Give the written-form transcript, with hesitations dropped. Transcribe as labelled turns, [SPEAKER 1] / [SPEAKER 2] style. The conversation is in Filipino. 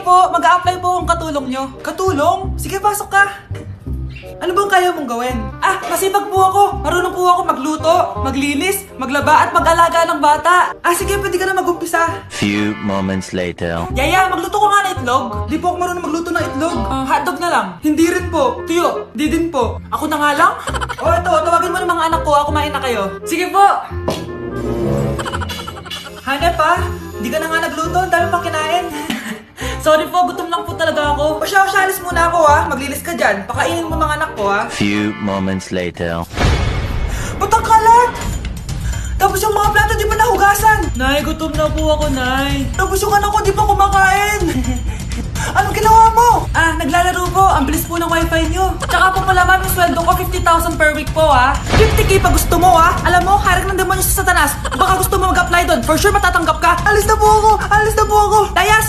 [SPEAKER 1] po, mag-a-apply po akong katulong nyo. Katulong? Sige, pasok ka. Ano bang kaya mong gawin? Masipag po ako. Marunong po ako magluto, maglinis, maglaba at mag-alaga ng bata. Sige, pwede ka na mag-umpisa.
[SPEAKER 2] Few moments later.
[SPEAKER 1] Yaya, magluto ko nga ng itlog. Di po ako marunong magluto ng itlog. Hotdog na lang. Hindi rin po. Tuyo, di din po. Ako na nga lang? Ito, tawagin mo ng mga anak ko. Kumain na kayo. Sige po. Hanep di ka na nga nagluto. Ang dami pang kinain. Sorry po, gutom lang po talaga ako. O siya, alis muna ako Maglinis ka dyan. Pakainin mo mga anak ko
[SPEAKER 2] Few moments later.
[SPEAKER 1] Ba't ang kalat? Tapos yung mga plato di pa nahugasan. Nay, gutom na po ako, Nay. Tapos yung anak ko di pa kumakain. Anong ginawa mo? Naglalaro po. Ang bilis po ng wifi nyo. Tsaka po pala ma'am, yung sweldo ko 50,000 per week po 50k pa gusto mo Alam mo, harak ng demonyo sa Satanas. Baka gusto mo mag-apply doon. For sure matatanggap ka. Alis na po ako. Dayas!